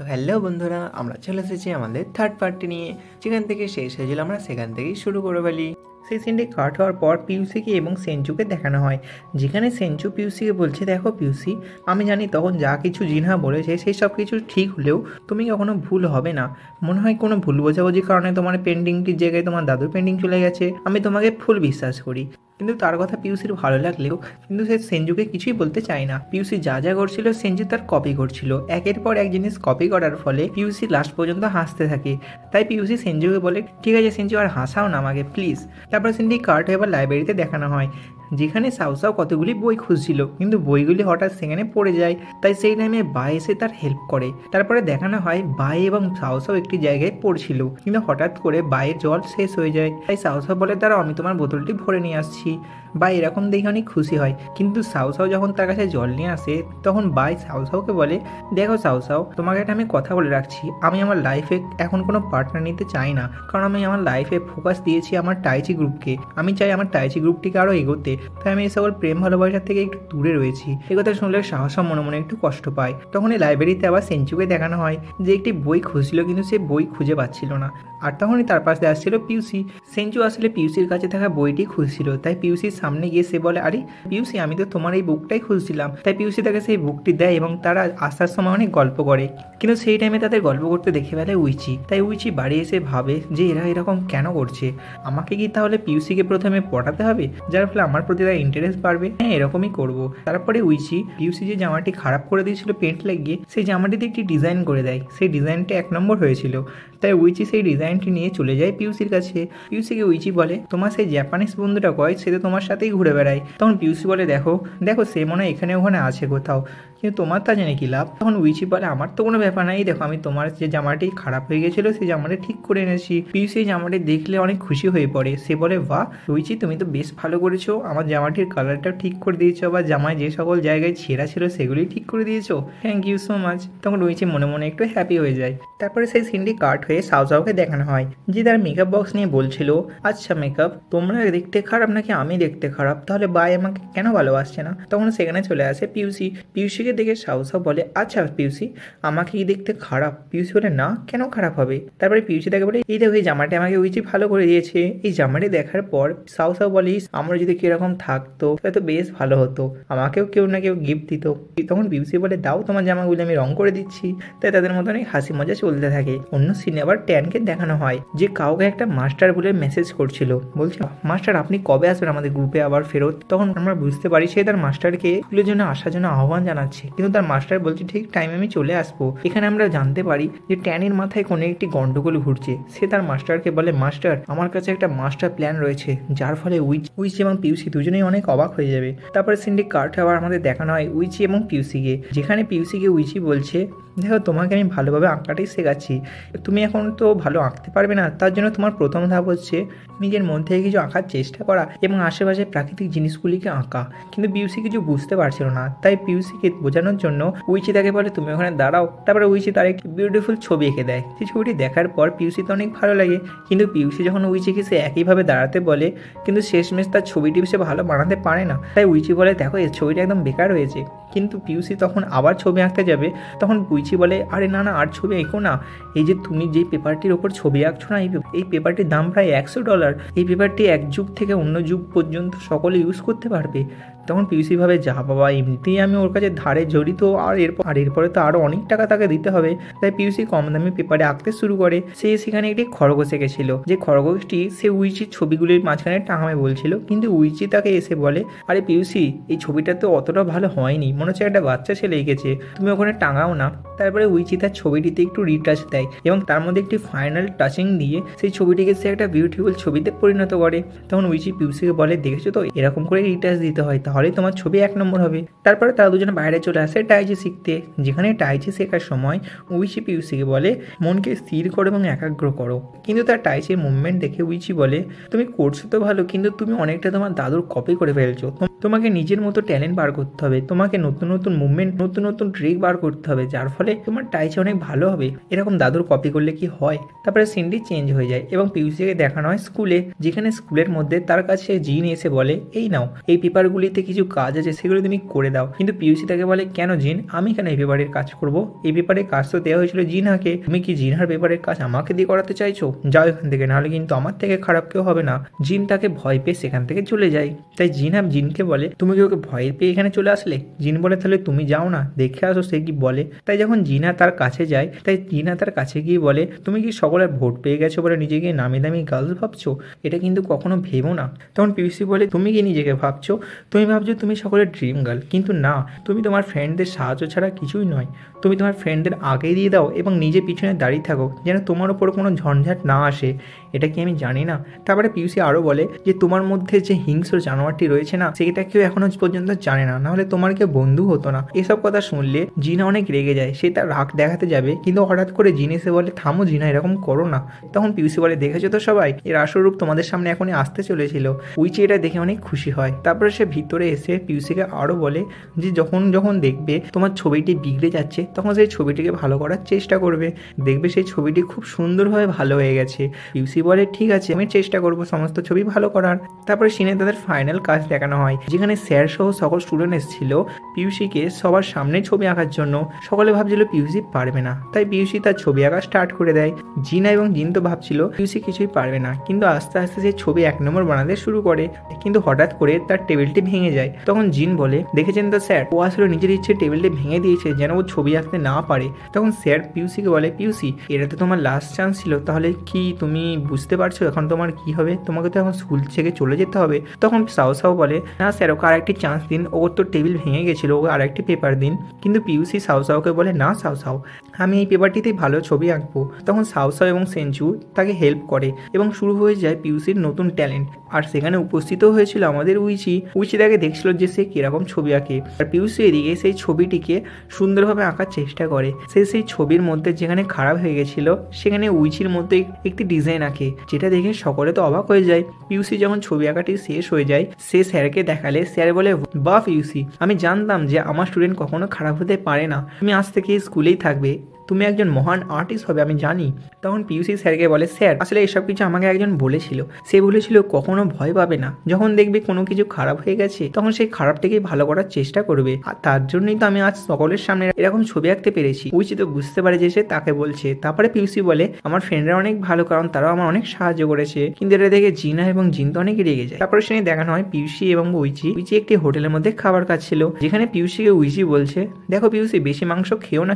তো হ্যালো বন্ধুরা, আমরা চলে এসেছি আমাদের থার্ড পার্টি নিয়ে। যেখান থেকে শেষ হয়েছিল আমরা সেখান থেকেই শুরু করে ফেলি। সেই সিনটি কাট হওয়ার পর পিউসিকে এবং সেঞ্চুকে দেখানো হয়, যেখানে সেঞ্চু পিউসিকে বলছে, দেখো পিউসি, আমি জানি তখন যা কিছু জিনহা বলেছে সেই সব কিছু ঠিক হলেও তুমি কখনো ভুল হবে না। মনে হয় কোনো ভুল বোঝাবুঝির কারণে তোমার পেন্টিংটির জায়গায় তোমার দাদুর পেন্টিং চলে গেছে। আমি তোমাকে ফুল বিশ্বাস করি। কিন্তু তার কথা পিউসির ভালো লাগলেও কিন্তু সে সেঞ্জুকে কিছুই বলতে চায় না। পিউসি যা যা করছিল সেঞ্জু তার কপি করছিল। একের পর এক জিনিস কপি করার ফলে পিউসি লাস্ট পর্যন্ত হাসতে থাকে। তাই পিউসি সেঞ্জুকে বলে, ঠিক আছে সেঞ্জু, আর হাসাও না আমাকে প্লিজ। তারপর সেন্টি কার্ট এবার লাইব্রেরিতে দেখানো হয়, যেখানে সাউসাও কতগুলি বই খুঁজছিল, কিন্তু বইগুলি হঠাৎ সেখানে পড়ে যায়। তাই সেই টাইমে বাই এসে তার হেল্প করে। তারপরে দেখানো হয় বাই এবং সাউসাও একটি জায়গায় পড়ছিল, কিন্তু হঠাৎ করে বাইয়ের জল শেষ হয়ে যায়। তাই সাউসাও বলে, দাঁড়াও আমি তোমার বোতলটি ভরে নিয়ে আসছি। বাই এরকম দেখে অনেক খুশি হয়, কিন্তু সাউসাও যখন তার কাছে জল নিয়ে আসে তখন বাই সাউসাওকে বলে, দেখো সাউসাও, তোমাকে একটা আমি কথা বলে রাখছি, আমি আমার লাইফে এখন কোনো পার্টনার নিতে চাই না, কারণ আমি আমার লাইফে ফোকাস দিয়েছি আমার টাইচি গ্রুপকে। আমি চাই আমার টাইচি গ্রুপটিকে আরও এগোতে। তাই আমি এই সকল প্রেম ভালোবাসার থেকে একটু দূরে রয়েছি। এ কথা শুনলে সাহসা মনে মনে একটু কষ্ট পায়। তখন এই লাইব্রেরিতে আবার সেঞ্চুকে দেখানো হয় যে একটি বই খুঁজছিল, কিন্তু সে বই খুঁজে পাচ্ছিল না। আর তখনই তার পাশে আসছিল পিউসি। সেঞ্চু আসলে পিউসির কাছে থাকা বইটি খুঁজছিল, তাই পিউসির সামনে গিয়ে সে বলে, আরে পিউসি, আমি তো তোমার এই বুকটাই খুঁজছিলাম। তাই পিউসি তাকে সেই বুকটি দেয় এবং তারা আসার সময় অনেক গল্প করে। কিন্তু সেই টাইমে তাদের গল্প করতে দেখে ফেলে উইচি। তাই উইচি বাড়ি এসে ভাবে যে এরা এরকম কেন করছে, আমাকে কি তাহলে পিউসিকে প্রথমে পটাতে হবে, যার ফলে আমার প্রতি তার ইন্টারেস্ট বাড়বে। হ্যাঁ, এরকমই করব। তারপরে উইচি পিউসি যে জামাটি খারাপ করে দিয়েছিল পেন্ট লাগিয়ে, সেই জামাটিতে একটি ডিজাইন করে দেয়। সেই ডিজাইনটা 1 নম্বর হয়েছিল। তাই উইচি সেই ডিজাইনটি নিয়ে চলে যায় পিউসির কাছে। পিউসিকে উইচি বলে, তোমার সেই জাপানিজ বন্ধুটা কয়, সে তো তোমার সাথেই ঘুরে বেড়ায়। তখন পিউসি বলে, দেখো দেখো, সে মনে হয় এখানে ওখানে আছে কোথাও, কিন্তু তোমার তা জেনে কি লাভ। তখন উইচি বলে, আমার তো কোনো ব্যাপার নাই, দেখো আমি তোমার যে জামাটি খারাপ হয়ে গেছিলো সেই জামাটি ঠিক করে এনেছি। পিউসি এই জামাটি দেখলে অনেক খুশি হয়ে পড়ে। সে বলে, বাহ উইচি, তুমি তো বেশ ভালো করেছো, আমার জামাটির কালারটাও ঠিক করে দিয়েছো, বা জামায় যে সকল জায়গায় ছেঁড়া ছিল সেগুলি ঠিক করে দিয়েছো, থ্যাংক ইউ সো মাচ। তখন উইচি মনে মনে একটু হ্যাপি হয়ে যায়। তারপরে সেই সিনটি কাট হয়ে সাউসাওকে দেখানো হয়, যে তার মেকআপ বক্স নিয়ে বলছিল, আচ্ছা মেকআপ, তোমরা দেখতে খারাপ নাকি আমি দেখতে খারাপ, তাহলে বাই আমাকে কেন ভালোবাসছে না। তখন সেখানে চলে আসে পিউসি। পিউসিকে দেখে সাউসাও বলে, আচ্ছা পিউসি, আমাকে কি দেখতে খারাপ? পিউসি বলে, না, কেন খারাপ হবে? তারপরে পিউসি তাকে বলে, এই দেখো এই জামাটি আমাকে উইচি ভালো করে দিয়েছে। এই জামাটি দেখার পর সাউসাও বলে, আমরা যদি কিরকম থাকতো তাহলে তো বেশ ভালো হতো, আমাকেও কেউ না কেউ গিফট দিত। তখন পিউসি বলে, দাও তোমার জামাগুলি আমি রং করে দিচ্ছি। তাই তাদের মতো অনেক হাসি মজা চলতে থাকে। অন্য সিনে আবার ট্যানকে দেখানো হয়, যে কাউকে একটা মাস্টার বলে মেসেজ করছিল, বলছে, মাস্টার আপনি কবে আসবেন আমাদের গ্রুপে আবার ফেরত। তখন আমরা বুঝতে পারি সে তার মাস্টারকে স্কুলের জন্য আসার জন্য আহ্বান জানাচ্ছে, কিন্তু তার মাস্টার বলছে, ঠিক টাইমে আমি চলে আসবো। এখানে আমরা জানতে পারি যে ট্যানের মাথায় কোনো একটি গন্ডগোল ঘুরছে। সে তার মাস্টারকে বলে, মাস্টার, আমার কাছে একটা মাস্টার প্ল্যান রয়েছে, যার ফলে উইচি এবং পিউসি দুজনেই অনেক অবাক হয়ে যাবে। তারপরে সিনটি কার্ট আবার আমাদের দেখানো হয় উইচি এবং পিউসিকে, যেখানে পিউসিকে উইচি বলছে, দেখো তোমাকে আমি ভালোভাবে আঁকাটাই শেখাচ্ছি, তুমি এখন তো ভালো আঁকতে পারবে না, তার জন্য তোমার প্রথম ধাপ হচ্ছে নিজের মধ্যে কিছু আঁকার চেষ্টা করা এবং আশেপাশে প্রাকৃতিক জিনিসগুলিকে আঁকা। কিন্তু পিউসি কিছু বুঝতে পারছিল না, তাই পিউসিকে বোঝানোর জন্য উইচি তাকে বলে, তুমি ওখানে দাঁড়াও। তারপরে উইচি তার একটি বিউটিফুল ছবি এঁকে দেয়। সেই ছবিটি দেখার পর পিউসি তো অনেক ভালো লাগে, কিন্তু পিউসি যখন উইচিকে সে একইভাবে দাঁড়াতে বলে, কিন্তু শেষমেশ তার ছবিটি সে ভালো বানাতে পারে না। তাই উইচি বলে, দেখো এই ছবিটা একদম বেকার হয়েছে। কিন্তু পিউসি তখন আবার ছবি আঁকতে যাবে, তখন উইচি বলে, আরে না না, আর ছবি এঁকো না, এই যে তুমি যে পেপারটির ওপর ছবি আঁকছো না, এই পেপারটির দাম প্রায় $100। এই পেপারটি এক যুগ থেকে অন্য যুগ পর্যন্ত সকলে ইউজ করতে পারবে। তখন পিউসি ভাবে, যা বাবা, এমনিতেই আমি ওর কাছে ধারে জড়িত, আর এরপরে তো আরও অনেক টাকা তাকে দিতে হবে। তাই পিউসি কম দামি পেপারে আঁকতে শুরু করে। সে সেখানে একটি খরগোশ এঁকেছিল, যে খরগোশটি সে উইচির ছবিগুলির মাঝখানে টাঙাবে বলছিল, কিন্তু উইচি তাকে এসে বলে, আরে পিউসি, এই ছবিটা তো অতটা ভালো হয়নি, মনে হচ্ছে একটা বাচ্চা ছেলে এঁকেছে, তুমি ওখানে টাঙাও না। তারপরে উইচি তার ছবিটিতে একটু রিটাচ দেয় এবং তার মধ্যে একটি ফাইনাল টাচিং দিয়ে সেই ছবিটিকে সে একটা বিউটিফুল ছবিতে পরিণত করে। তখন উইচি পিউসিকে বলে, দেখেছো তো, এরকম করে রিটাচ দিতে হয়, তাহলেই তোমার ছবি 1 নম্বর হবে। তারপরে তারা দুজনে বাইরে চলে আসে টাইচি শিখতে, যেখানে টাইচি শেখার সময় উইচি পিউসিকে বলে, মনকে স্থির করো এবং একাগ্র করো। কিন্তু তার টাইচির মুভমেন্ট দেখে উইচি বলে, তুমি করছো তো ভালো, কিন্তু তুমি অনেকটা তোমার দাদুর কপি করে ফেলছো, তোমাকে নিজের মতো ট্যালেন্ট বার করতে হবে, তোমাকে নতুন নতুন মুভমেন্ট, নতুন নতুন ট্রিক বার করতে হবে, যার ফলে তোমার টাইচি অনেক ভালো হবে। এরকম দাদুর কপি করলে কি হয়। তারপরে সিনটি চেঞ্জ হয়ে যায় এবং পিউসিকে দেখানো হয় স্কুলে, যেখানে স্কুলের মধ্যে তার কাছে জিন এসে বলে, এই নাও, এই পেপারগুলিতে বাড়িতে কিছু কাজ আছে সেগুলো তুমি করে দাও। কিন্তু পিউসি তাকে বলে, কেন জিন, আমি কেন এই পেপারের কাজ করব? এই পেপারের কাজ তো দেওয়া হয়েছিল জিনহাকে, তুমি কি জিনহার পেপারের কাজ আমাকে দিয়ে করাতে চাইছো? যাও এখান থেকে, নাহলে কিন্তু আমার থেকে খারাপ কেউ হবে না। জিন তাকে ভয় পেয়ে সেখান থেকে চলে যায়। তাই জিনহা জিনকে বলে, তুমি কি ওকে ভয় পেয়ে এখানে চলে আসলে? জিন বলে, তাহলে তুমি যাও না, দেখে আসো সে কি বলে। তাই যখন জিনহা তার কাছে যায়, তাই জিনহা তার কাছে গিয়ে বলে, তুমি কি সকলের ভোট পেয়ে গেছো বলে নিজেকে নামি দামি গার্লস ভাবছো? এটা কিন্তু কখনো ভেবো না। তখন পিউসি বলে, তুমি কি নিজেকে ভাবছো? তুমি ভাবছো তুমি সকলের ড্রিম গার্ল, কিন্তু না, তুমি তোমার ফ্রেন্ডদের সাহায্য ছাড়া কিছুই নয়। তুমি তোমার ফ্রেন্ডদের আগে দিয়ে দাও এবং নিজে পিছনে দাঁড়িয়ে থাকো, যেন তোমার ওপর কোনো ঝঞ্ঝাট না আসে। এটা কি আমি জানি না? তারপরে পিউসি আরও বলে যে তোমার মধ্যে যে হিংস্র জানোয়ারটি রয়েছে না, সেটা কেউ এখনো পর্যন্ত জানে না, নাহলে তোমার কেউ বন্ধু হতো না। এসব কথা শুনলে জিনা অনেক রেগে যায়। সে তার রাগ দেখাতে যাবে, কিন্তু হঠাৎ করে জিন এসে বলে, থামো জিনা, এরকম করো না। তখন পিউসি বলে, দেখেছো তো সবাই, এর আসল রূপ তোমাদের সামনে এখনই আসতে চলেছিল। উইচি এটা দেখে অনেক খুশি হয়। তারপরে সে ভিতরে এসে পিউসিকে আরও বলে যে যখন যখন দেখবে তোমার ছবিটি বিগড়ে যাচ্ছে, তখন সেই ছবিটিকে ভালো করার চেষ্টা করবে, দেখবে সেই ছবিটি খুব সুন্দরভাবে ভালো হয়ে গেছে। পিউসি বলে, ঠিক আছে, আমি চেষ্টা করবো সমস্ত ছবি ভালো করার। তারপরে সিনে তাদের ফাইনাল কাজ দেখানো হয়, যেখানে স্যার সহ সকল স্টুডেন্ট এসেছিল পিউসিকে সবার সামনে ছবি আঁকার জন্য। সকলে ভাবছিল পিউসি পারবে না, তাই পিউসি তার ছবি আঁকা স্টার্ট করে দেয়। জিনা এবং জিন তো ভাবছিল পিউসি কিছুই পারবে না, কিন্তু আস্তে আস্তে সেই ছবি 1 নম্বর বানাতে শুরু করে। কিন্তু হঠাৎ করে তার টেবিলটি ভেঙে যায়। তখন জিন বলে, দেখেছেন তো স্যার, ও আসলে নিজের ইচ্ছে টেবিলটি ভেঙে দিয়েছে যেন ও ছবি আঁকতে না পারে। তখন স্যার পিউসিকে বলে, পিউসি, এটা তো তোমার লাস্ট চান্স ছিল, তাহলে কি তুমি বুঝতে পারছো এখন তোমার কি হবে? তোমাকে তো এখন স্কুল থেকে চলে যেতে হবে। তখন সাও সাও বলে, না স্যার, ওকে আরেকটি চান্স দিন, ওর তো টেবিল ভেঙে গেছিলো, ওকে আরেকটি পেপার দিন। কিন্তু পিউসি সাও সাওকে বলে, না সাও সাও, আমি এই পেপারটিতেই ভালো ছবি আঁকবো। তখন সাও সাও এবং সেঞ্চু তাকে হেল্প করে এবং শুরু হয়ে যায় পিউসির নতুন ট্যালেন্ট। আর সেখানে উপস্থিতও হয়েছিল আমাদের উইচি। উইচি তাকে দেখছিল যে সে কিরকম ছবি আঁকে, আর পিউসি এদিকে সেই ছবিটিকে সুন্দরভাবে আঁকার চেষ্টা করে। সে সেই ছবির মধ্যে যেখানে খারাপ হয়ে গেছিল সেখানে উইচির মধ্যে একটি ডিজাইন আঁকে, যেটা দেখে সকলে তো অবাক হয়ে যায়। পিউসি যখন ছবি আঁকাটি শেষ হয়ে যায়, সে স্যারকে দেখালে স্যার বলে, বাহ পিউসি, আমি জানতাম যে আমার স্টুডেন্ট কখনো খারাপ হতে পারে না, তুমি আজ থেকে স্কুলেই থাকবে, তুমি একজন মহান আর্টিস্ট হবে, আমি জানি। তখন পিউসি স্যারকে বলে, স্যার, আসলে এসব কিছু আমাকে একজন বলেছিল। সে বলেছিল কখনো ভয় পাবে না, যখন দেখবে কোনো কিছু খারাপ হয়ে গেছে তখন সেই খারাপটাকে ভালো করার চেষ্টা করবে, আর তার জন্যই তো আমি আজ সকলের সামনে এরকম ছবি আঁকতে পেরেছি। উইচি তো বুঝতে পারে যে সে তাকে বলছে। তারপরে পিউসি বলে, আমার ফ্রেন্ডরা অনেক ভালো, কারণ তারাও আমার অনেক সাহায্য করেছে। কিন্তু এটা দেখে জিনা এবং জিন তো অনেক রেগে যায়। তারপরে সেখানে দেখানো হয় পিউসি এবং উইচি একটি হোটেলের মধ্যে খাবার খাচ্ছিল, যেখানে পিউসিকে উইচি বলছে, দেখো পিউসি, বেশি মাংস খেও না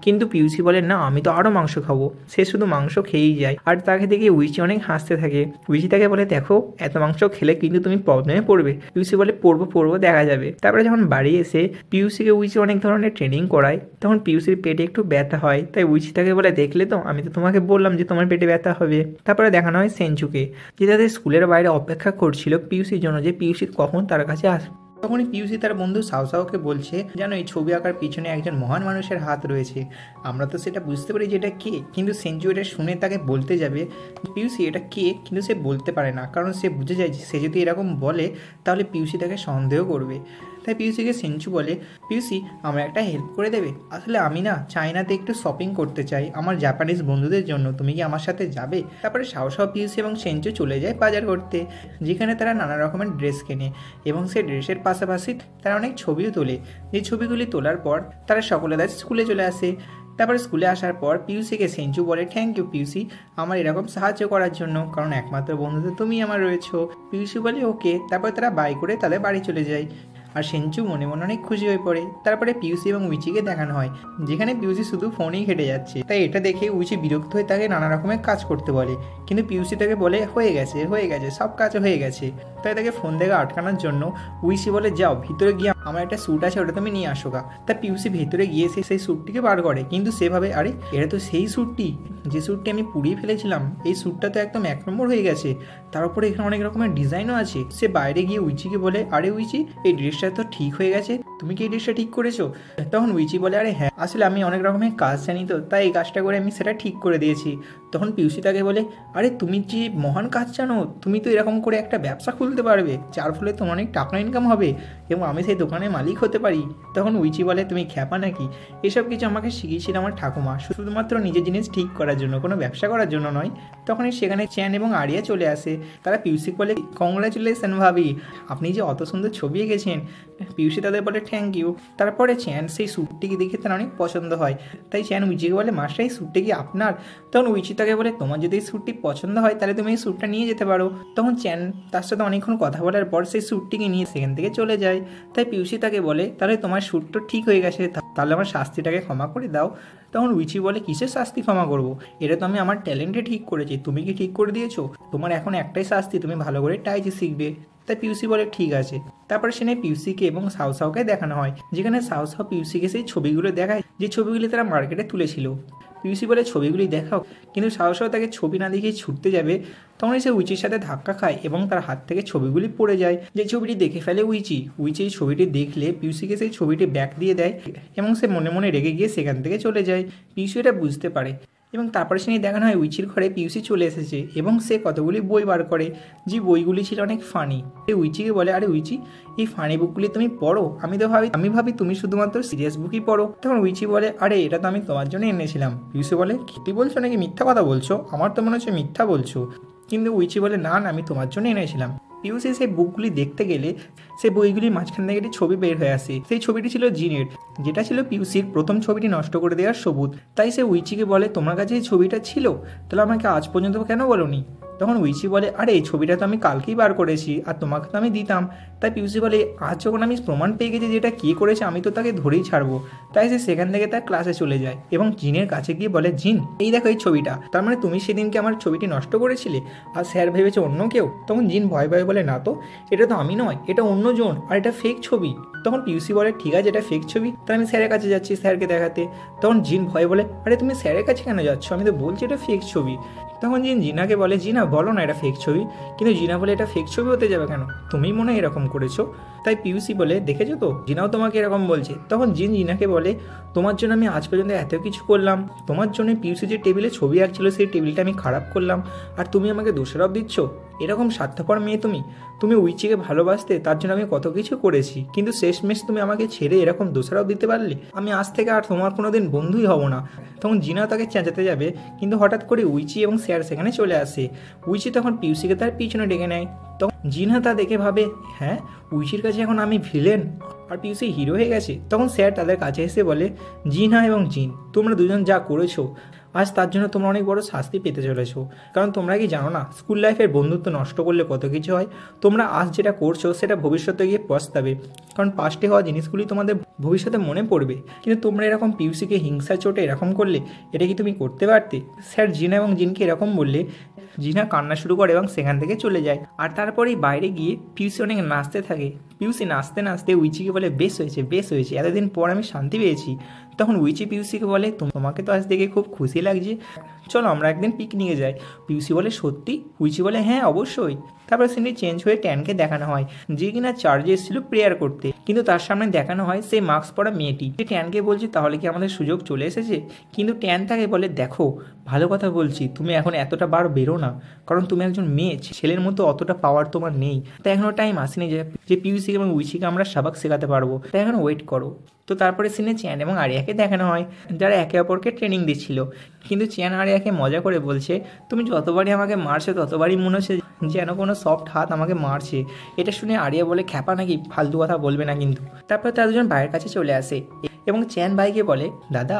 কিন্তু পিউসি বলে, না, আমি তো আরো মাংস খাবো। সে শুধু মাংস খেয়েই যায়, আর তাকে দেখে উইচি অনেক হাসতে থাকে। উইচি তাকে বলে, দেখো, এত মাংস খেলে কিন্তু তুমি প্রবলেমে পড়বে। পিউসি বলে, পড়বো, দেখা যাবে। তারপরে যখন বাড়ি এসে পিউসিকে উইচি অনেক ধরনের ট্রেনিং করায়, তখন পিউসির পেটে একটু ব্যথা হয়। তাই উইচি তাকে বলে, দেখলে তো, আমি তো তোমাকে বললাম যে তোমার পেটে ব্যথা হবে। তারপরে দেখানো হয় সেঞ্চুকে, যে তাদের স্কুলের বাইরে অপেক্ষা করছিল পিউসির জন্য, যে পিউসি কখন তার কাছে আসবে। তখনই পিউসি তার বন্ধু সাও সাওকে বলছে, যেন এই ছবি আঁকার পিছনে একজন মহান মানুষের হাত রয়েছে। আমরা তো সেটা বুঝতে পারি যে এটা কে, কিন্তু সেঞ্চু এটা শুনে তাকে বলতে যাবে পিউসি এটা কে, কিন্তু সে বলতে পারে না, কারণ সে বুঝে যায় যে সে যদি এরকম বলে তাহলে পিউসি তাকে সন্দেহ করবে। তাই পিউসিকে সেঞ্চু বলে, পিউসি, আমার একটা হেল্প করে দেবে? আসলে আমি না চায়নাতে একটু শপিং করতে চাই আমার জাপানিজ বন্ধুদের জন্য, তুমি কি আমার সাথে যাবে? তারপরে সাও সাও, পিউসি এবং সেঞ্চু চলে যায় বাজার করতে, যেখানে তারা নানা রকমের ড্রেস কেনে এবং সেই ড্রেসের পাশাপাশি তারা অনেক ছবিও তোলে। যে ছবিগুলি তোলার পর তারা সকলে তার স্কুলে চলে আসে। তারপরে স্কুলে আসার পর পিউসিকে সেঞ্চু বলে, থ্যাংক ইউ পিউসি, আমার এরকম সাহায্য করার জন্য, কারণ একমাত্র বন্ধু তো তুমি আমার রয়েছো। পিউসি বলে, ওকে। তারপর তারা বাই করে তাদের বাড়ি চলে যায়, আর সেঞ্চু মনে মনে অনেক খুশি হয়ে পড়ে। তারপরে পিউসি এবং উইচিকে দেখানো হয়, যেখানে পিউসি শুধু ফোনেই ঘেটে যাচ্ছে। তাই এটা দেখে উইচি বিরক্ত হয়ে তাকে নানা রকমের কাজ করতে বলে, কিন্তু পিউসি তাকে বলে, হয়ে গেছে, সব কাজ হয়ে গেছে। তাই তাকে ফোন থেকে আটকানোর জন্য উইচি বলে, যাও ভিতরে গিয়ে আমার একটা স্যুট আছে, ওটা তুমি নিয়ে আসো গা। তা পিউসি ভেতরে গিয়ে সেই স্যুটটিকে বার করে, কিন্তু সেভাবে, আরে এটা তো সেই স্যুটটি, যে স্যুটটি আমি পুড়িয়ে ফেলেছিলাম, এই স্যুটটা তো একদম 1 নম্বর হয়ে গেছে, তার উপরে এখানে অনেক রকমের ডিজাইনও আছে। সে বাইরে গিয়ে উইচিকে বলে, আরে উইচি, এই ড্রেসটা তো ঠিক হয়ে গেছে, তুমি কি এই ড্রেসটা ঠিক করেছো? তখন উইচি বলে, আরে হ্যাঁ, আসলে আমি অনেক রকমের কাজ জানি তো, তাই এই কাজটা করে আমি সেটা ঠিক করে দিয়েছি। তখন পিউসি তাকে বলে, আরে তুমি যে মহান কাজ জানো, তুমি তো এরকম করে একটা ব্যবসা খুলতে পারবে, যার ফলে তোমার অনেক টাকা ইনকাম হবে এবং আমি সেই দোকানের মালিক হতে পারি। তখন উইচি বলে, তুমি খ্যাপা নাকি? এসব কিছু আমাকে শিখিয়েছিল আমার ঠাকুমা, শুধুমাত্র নিজের জিনিস ঠিক করার জন্য, কোনো ব্যবসা করার জন্য নয়। তখনই সেখানে চ্যান এবং আরিয়া চলে আসে। তারা পিউসিকে বলে, কংগ্রাচুলেশন ভাবি, আপনি যে অত সুন্দর ছবি এঁকেছেন। পিউসি তাদের বলে থ্যাংক ইউ। তারপরে চ্যান সেই স্যুটটিকে দেখে তার অনেক পছন্দ হয়, তাই চ্যান উইচিকে বলে, মাস্টার এই স্যুটটা কি আপনার? তখন উইচি তাকে বলে, তোমার যদি এই স্যুটটি পছন্দ হয় তাহলে তুমি এই স্যুটটা নিয়ে যেতে পারো। তখন চ্যান তার সাথে অনেকক্ষণ কথা বলার পর সেই স্যুটটিকে নিয়ে সেখান থেকে চলে যায়। তাই পিউসি তাকে বলে, তাহলে তোমার স্যুট তো ঠিক হয়ে গেছে, তাহলে আমার শাস্তিটাকে ক্ষমা করে দাও। তখন উইচি বলে, কিসের শাস্তি ক্ষমা করবো? এটা তো আমি আমার ট্যালেন্টে ঠিক করেছি, তুমি কি ঠিক করে দিয়েছো? তোমার এখন একটাই শাস্তি, তুমি ভালো করে টাইচি শিখবে। তাই পিউসি বলে ঠিক আছে। তারপর সেখানে পিউসিকে এবং সাউসাওকে দেখানো হয়, যেখানে সাউসাও পিউসিকে সেই ছবিগুলো দেখায় যে ছবিগুলি তারা মার্কেটে তুলেছিল। পিউসি বলে, ছবিগুলি দেখাও, কিন্তু সাউসাও তাকে ছবি না দেখিয়ে ছুটতে যাবে। তখনই সে উইচির সাথে ধাক্কা খায় এবং তার হাত থেকে ছবিগুলি পড়ে যায়। যে ছবিটি দেখে ফেলে উইচি এই ছবিটি দেখলে পিউসিকে সেই ছবিটি ব্যাক দিয়ে দেয় এবং সে মনে মনে রেগে গিয়ে সেখান থেকে চলে যায়। পিউসি এটা বুঝতে পারে এবং তারপরে সে দেখানো হয় উইচির ঘরে পিউসি চলে এসেছে এবং সে কতগুলি বই বার করে, যে বইগুলি ছিল অনেক ফানি। উইচিকে বলে, আরে উইচি, এই ফানি বুকগুলি তুমি পড়ো? আমি ভাবি তুমি শুধুমাত্র সিরিয়াস বুকই পড়ো। তখন উইচি বলে, আরে এটা তো আমি তোমার জন্য এনেছিলাম। পিউসি বলে, কি বলছো নাকি মিথ্যা কথা বলছো? আমার তো মনে হচ্ছে মিথ্যা বলছো। কিন্তু উইচি বলে, না আমি তোমার জন্য এনেছিলাম। পিউসি সেই বুকগুলি দেখতে গেলে সেই বইগুলির মাঝখান থেকে একটি ছবি বের হয়ে আসে। সেই ছবিটি ছিল জিনের, যেটা ছিল পিউসির প্রথম ছবিটি নষ্ট করে দেওয়ার সবুত। তাই সে উইচিকে বলে, তোমার কাছে এই ছবিটা ছিল, তাহলে আমাকে আজ পর্যন্ত কেন বলোনি? তখন উইচি বলে, আরে এই ছবিটা তো আমি কালকেই বার করেছি আর তোমাকে তো আমি দিতাম। তাই পিউসি বলে, আজ যখন আমি প্রমাণ পেয়ে গেছি যে এটা কে করেছে, আমি তো তাকে ধরেই ছাড়বো। তাই সে সেখান থেকে তার ক্লাসে চলে যায় এবং জিনের কাছে গিয়ে বলে, জিন এই দেখো এই ছবিটা, তার মানে তুমি সেদিনকে আমার ছবিটি নষ্ট করেছিলে আর স্যার ভেবেছে অন্য কেউ? তখন জিন ভয় ভয় বলে, না তো, এটা তো আমি নয়, এটা অন্যজন আর এটা ফেক ছবি। তখন পিউসি বলে, ঠিক আছে এটা ফেক ছবি, তাই আমি স্যারের কাছে যাচ্ছি স্যারকে দেখাতে। তখন জিন ভয় বলে, আরে তুমি স্যারের কাছে কেন যাচ্ছ? আমি তো বলছি এটা ফেক ছবি। তখন জিনাকে বলে, জিনা বলো না এটা ফেক ছবি। কিন্তু জিনা বলে, এটা ফেক ছবি হতে যাবে কেন? তুমি মনে হয় এরকম করেছো। তাই পিউসি বলে, দেখেছো তো জিনাও তোমাকে এরকম বলছে। তখন জিনাকে বলে, তোমার জন্য আমি আজ পর্যন্ত এত কিছু করলাম, তোমার জন্য পিউসি যে টেবিলে ছবি আঁকছিল সেই টেবিলটা আমি খারাপ করলাম, আর তুমি আমাকে দোষারোপ দিচ্ছ? এরকম স্বার্থপর মেয়ে তুমি উইচিকে ভালোবাসতে, তার জন্য আমি কত কিছু করেছি, কিন্তু শেষমেশ তুমি আমাকে ছেড়ে এরকম দোষারোপ দিতে পারলে? আমি আজ থেকে আর তোমার কোনোদিন বন্ধুই হব না। তখন জিনা তাকে চেঁচাতে যাবে, কিন্তু হঠাৎ করে উইচি এবং স্যার সেখানে চলে আসে। উইচি তখন পিউসিকে তার পিছনে ডেকে নেয়। তখন জিনা তা দেখে ভাবে, হ্যাঁ উইচির কাছে এখন আমি ভিলেন আর পিউসি হিরো হয়ে গেছে। তখন স্যার তাদের কাছে এসে বলে, জিনা এবং জিন, তোমরা দুজন যা করেছো আজ তার জন্য তোমরা অনেক বড় শাস্তি পেতে চলেছো। কারণ তোমরা কি জানো না, স্কুল লাইফের বন্ধুত্ব নষ্ট করলে কত কিছু হয়? তোমরা আজ যেটা করছো সেটা ভবিষ্যতে গিয়ে পস্তাবে, কারণ পাস্টে হওয়া জিনিসগুলি তোমাদের ভবিষ্যতে মনে পড়বে। কিন্তু তোমরা এরকম পিউসিকে হিংসার চোটে এরকম করলে, এটা কি তুমি করতে পারতে? স্যার জিনা এবং জিনকে এরকম বললে জিনা কান্না শুরু করে এবং সেখান থেকে চলে যায়। আর তারপরেই বাইরে গিয়ে পিউসি অনেক নাচতে থাকে। পিউসি নাচতে নাচতে উইচিকে বলে, বেশ হয়েছে, এতদিন পর আমি শান্তি পেয়েছি। তখন উইচি পিউসিকে বলে, তোমাকে তো আজ দেখে খুব খুশি লাগছে, চলো আমরা একদিন পিকনিকে যাই। পিউসি বলে, সত্যি? উইচি বলে, হ্যাঁ অবশ্যই। তারপরে সিনটি চেঞ্জ হয়ে ট্যানকে দেখানো হয়, যে কিনা চার্জে এসেছিল প্রেয়ার করতে, কিন্তু তার সামনে দেখানো হয় সেই মাস্ক পরা মেয়েটি। যে ট্যানকে বলছে, তাহলে কি আমাদের সুযোগ চলে এসেছে? কিন্তু ট্যান তাকে বলে, দেখো ভালো কথা বলছি, তুমি এখন এতটা বার বেরো না, কারণ তুমি একজন মেয়ে, ছেলের মতো অতটা পাওয়ার তোমার নেই। তাই এখনও টাইম আসেনি যে পিউসি এবং উইচিকে আমরা সাবাক শেখাতে পারবো, তাই এখন ওয়েট করো। তো তারপরে সিনে চ্যান এবং আরিয়াকে দেখানো হয়, যারা একে অপরকে ট্রেনিং দিচ্ছিল। কিন্তু চ্যান আরিয়াকে মজা করে বলছে, তুমি যতবারই আমাকে মারছো ততবারই মনে হচ্ছে যেন কোনো সফট হাত আমাকে মারছে। এটা শুনে আরিয়া বলে, খ্যাপা নাকি, ফালতু কথা বলবে না কিন্তু। তারপর তারা দুজন ভাইয়ের কাছে চলে আসে এবং চ্যান ভাইকে বলে, দাদা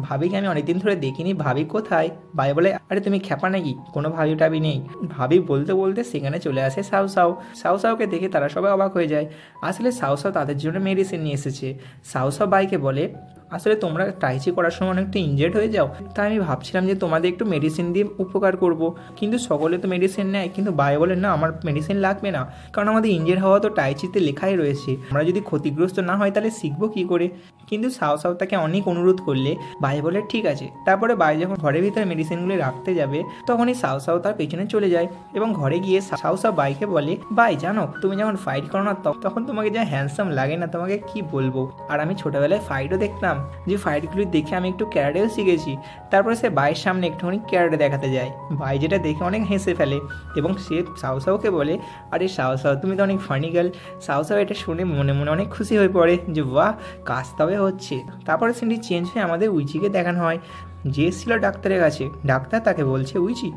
ভাবিকে আমি অনেকদিন ধরে দেখিনি, ভাবি কোথায়? ভাই বলে, আরে তুমি খ্যাপা নাকি, কোনো ভাবি টাবি নেই। ভাবি বলতে বলতে সেখানে চলে আসে সাউসাওকে দেখে তারা সবাই অবাক হয়ে যায়। আসলে সাউসাও তাদের জন্য মেডিসিন নিয়ে এসেছে। সাউসাও বাইকে বলে, আসলে তোমরা টাইচি করার সময় অনেকটা ইনজের্ড হয়ে যাও, তাই আমি ভাবছিলাম যে তোমাদের একটু মেডিসিন দিয়ে উপকার করব। কিন্তু সকলে তো মেডিসিন নেয়, কিন্তু বাই বলে, না আমার মেডিসিন লাগবে না, কারণ আমাদের ইনজের্ড হওয়া তো টাইচিতে লেখাই রয়েছে, আমরা যদি ক্ষতিগ্রস্ত না হয় তাহলে শিখবো কী করে? কিন্তু সাউসাও তাকে অনেক অনুরোধ করলে বাই বলে, ঠিক আছে। তারপরে বাই যখন ঘরের ভিতরে মেডিসিনগুলি রাখতে যাবে, তখনই সাউসাও তার পেছনে চলে যায় এবং ঘরে গিয়ে সাউসাও বাইকে বলে, বাই জানো তুমি যখন ফাইট করো না তখন তোমাকে যা হ্যান্ডসাম লাগে না, তোমাকে কি বলবো। আর আমি ছোটবেলায় ফাইটও দেখতাম, যে ফাইটগুলি দেখে আমি একটু ক্যারাটেও শিখেছি। তারপরে সে বাইয়ের সামনে একটুখানি ক্যারাটে দেখাতে যায়। ভাই যেটা দেখে অনেক হেসে ফেলে এবং সে সাউসাওকে বলে, আরে সাউসাও তুমি তো অনেক ফানি গার্ল। সাউসাও এটা শুনে মনে মনে অনেক খুশি হয়ে পড়ে যে বাহ, কাজ তবে হচ্ছে। তারপরে সিনটি চেঞ্জ হয়ে আমাদের উইচিকে দেখানো হয়, যে এসেছিল ডাক্তারের কাছে। ডাক্তার তাকে বলছে, উইচি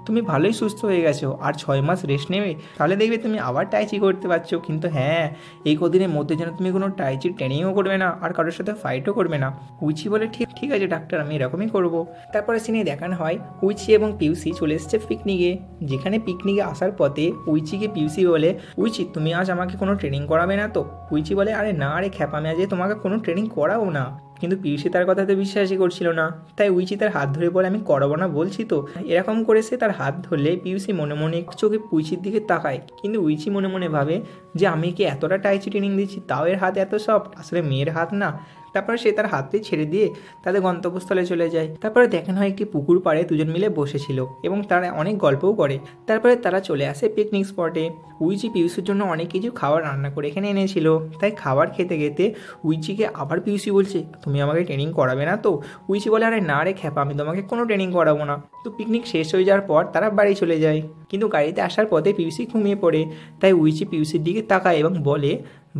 তুমি ভালোই সুস্থ হয়ে গেছো, আর 6 মাস রেস্ট নেবে, তাহলে দেখবে তুমি আবার টাইচি করতে পারছো। কিন্তু হ্যাঁ, এই কদিনের মধ্যে যেন তুমি কোনো টাইচির ট্রেনিংও করবে না আর কারোর সাথে ফাইটও করবে না। উইচি বলে ঠিক ঠিক আছে ডাক্তার, আমি এরকমই করবো। তারপরে সিনে দেখানো হয় উইচি এবং পিউসি চলে এসেছে পিকনিকে, যেখানে পিকনিকে আসার পথে উইচিকে পিউসি বলে, উইচি তুমি আজ আমাকে কোনো ট্রেনিং করাবে না তো? উইচি বলে, আরে না রে খ্যাপা, আমি আজ তোমাকে কোনো ট্রেনিং করাবো না। কিন্তু পিউসি তার কথাতে বিশ্বাসই করছিল না, তাই উইচি তার হাত ধরে বলে, আমি করাবো না বলছি তো। এরকম করে সে তার হাত ধরলে পিউসি মনে মনে একটু চোখে উইচির দিকে তাকায়, কিন্তু উইচি মনে মনে ভাবে যে আমি কি এতটা টাইচি ট্রেনিং দিচ্ছি, তাও এর হাত এত সফট, আসলে মেয়ের হাত না। তারপরে সে তার হাতটি ছেড়ে দিয়ে তাদের গন্তব্যস্থলে চলে যায়। তারপরে দেখানো হয় একটি পুকুর পাড়ে দুজন মিলে বসেছিল এবং তারা অনেক গল্পও করে। তারপরে তারা চলে আসে পিকনিক স্পটে। উইচি পিউসির জন্য অনেক কিছু খাবার রান্না করে এখানে এনেছিল, তাই খাবার খেতে খেতে উইচিকে আবার পিউসি বলছে, তুমি আমাকে ট্রেনিং করাবে না তো? উইচি বলে, আরে না রে খ্যাপা, আমি তোমাকে কোনো ট্রেনিং করাবো না। তো পিকনিক শেষ হয়ে যাওয়ার পর তারা বাড়ি চলে যায়, কিন্তু গাড়িতে আসার পথে পিউসি ঘুমিয়ে পড়ে। তাই উইচি পিউসির দিকে তাকায় এবং বলে,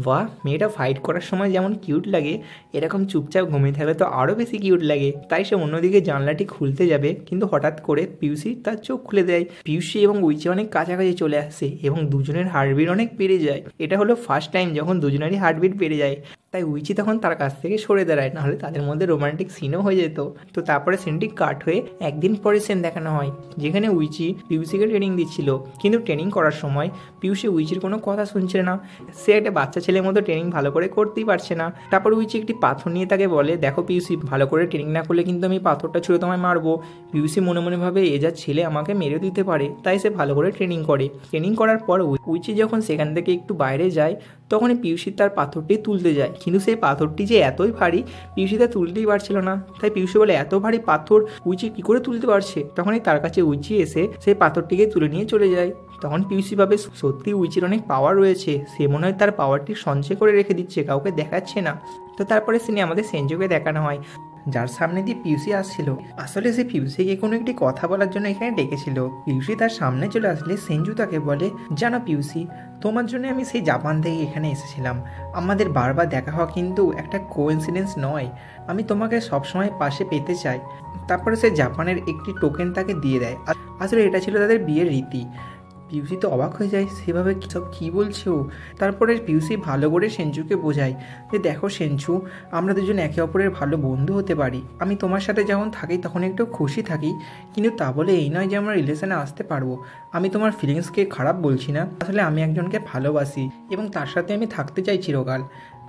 বাহ, মেয়েটা ফাইট করার সময় যেমন কিউট লাগে, এরকম চুপচাপ ঘুমিয়ে থাকলে তো আরও বেশি কিউট লাগে। তাই সে অন্যদিকে জানলাটি খুলতে যাবে, কিন্তু হঠাৎ করে পিউসি তার চোখ খুলে দেয়। পিউসি এবং উইচি অনেক কাছাকাছি চলে আসে এবং দুজনের হার্টবিট অনেক বেড়ে যায়। এটা হলো ফার্স্ট টাইম যখন দুজনেরই হার্টবিট বেড়ে যায়। তাই উইচি তখন তার কাছ থেকে সরে দাঁড়ায়, নাহলে তাদের মধ্যে রোমান্টিক সিনও হয়ে যেত। তো তারপরে সিনটি কাট হয়ে একদিন পরে সিন দেখানো হয়, যেখানে উইচি পিউসিকে ট্রেনিং দিচ্ছিল, কিন্তু ট্রেনিং করার সময় পিউসি উইচির কোনো কথা শুনছে না। সে একটা বাচ্চা ছেলের মতো ট্রেনিং ভালো করে করতেই পারছে না। তারপর উইচি একটি পাথর নিয়ে তাকে বলে, দেখো পিউসি, ভালো করে ট্রেনিং না করলে কিন্তু আমি পাথরটা ছুঁড়ে তোমায় মারবো। পিউসি মনে মনে ভাবে এ যা ছেলে, আমাকে মেরে দিতে পারে, তাই সে ভালো করে ট্রেনিং করে। ট্রেনিং করার পর উইচি যখন সেখান থেকে একটু বাইরে যায়, তখনই পিউসি তার পাথরটি তুলতে যায়, কিন্তু সেই পাথরটি যে এতই ভারী পিউসি তা তুলতেই পারছিল না। তাই পিউসি বলে, এত ভারী পাথর উইচি কী করে তুলতে পারছে? তখনই তার কাছে উইচি এসে সেই পাথরটিকে তুলে নিয়ে চলে যায়। তখন পিউসি ভাবে সত্যি উইচির অনেক পাওয়ার রয়েছে, সে মনে হয় তার পাওয়ারটি সঞ্চয় করে রেখে দিচ্ছে, কাউকে দেখাচ্ছে না। তো তারপরে সিনে আমাদের সেনজুকে দেখানো হয়, যার সামনে দিয়ে পিউসি আসছিল। আসলে সে পিউসিকে কোনো একটি কথা বলার জন্য এখানে ডেকেছিল। পিউসি তার সামনে চলে আসলে সেনজু তাকে বলে, জানো পিউসি, তোমার জন্য আমি সেই জাপান থেকে এখানে এসেছিলাম। আমাদের বারবার দেখা হওয়া কিন্তু একটা কোইন্সিডেন্স নয়, আমি তোমাকে সবসময় পাশে পেতে চাই। তারপরে সে জাপানের একটি টোকেন তাকে দিয়ে দেয়। আসলে এটা ছিল তাদের বিয়ের রীতি। পিউসি তো অবাক হয়ে যায়, সেভাবে সব কী বলছে ও। তারপরে পিউসি ভালো করে সেনচুকে বোঝায় যে, দেখো সেনচু, আমরা দুজন একে অপরের ভালো বন্ধু হতে পারি। আমি তোমার সাথে যখন থাকি তখন একটু খুশি থাকি, কিন্তু তা বলে এই নয় যে আমরা রিলেশনে আসতে পারবো। আমি তোমার ফিলিংসকে খারাপ বলছি না, আসলে আমি একজনকে ভালোবাসি এবং তার সাথে আমি থাকতে চাই চিরকাল।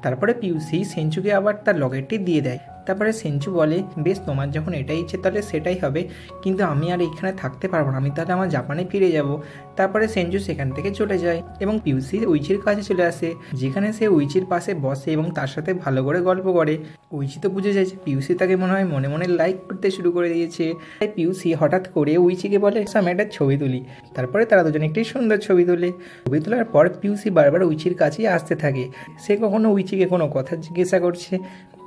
তারপরে পিউসি সেনচুকে আবার তার লকেটটি দিয়ে দেয়। তারপরে সেনচু বলে, বেশ, তোমার যখন এটাই ইচ্ছে তাহলে সেটাই হবে, কিন্তু আমি আর এখানে থাকতে পারবো না, আমি তাহলে আমার জাপানে ফিরে যাব। তারপরে সেনচু সেখান থেকে চলে যায় এবং পিউসি উইচির কাছে চলে আসে, যেখানে সে উইচির পাশে বসে এবং তার সাথে ভালো করে গল্প করে। উইচি তো বুঝে যায় যে পিউসি তাকে মনে হয় মনে মনে লাইক করতে শুরু করে দিয়েছে। তাই পিউসি হঠাৎ করে উইচিকে বলে, আমি একটা ছবি তুলি। তারপরে তারা দুজন একটি সুন্দর ছবি তোলে। ছবি তোলার পর পিউসি বারবার উইচির কাছেই আসতে থাকে। সে কখনো উইচিকে কোনো কথা জিজ্ঞাসা করছে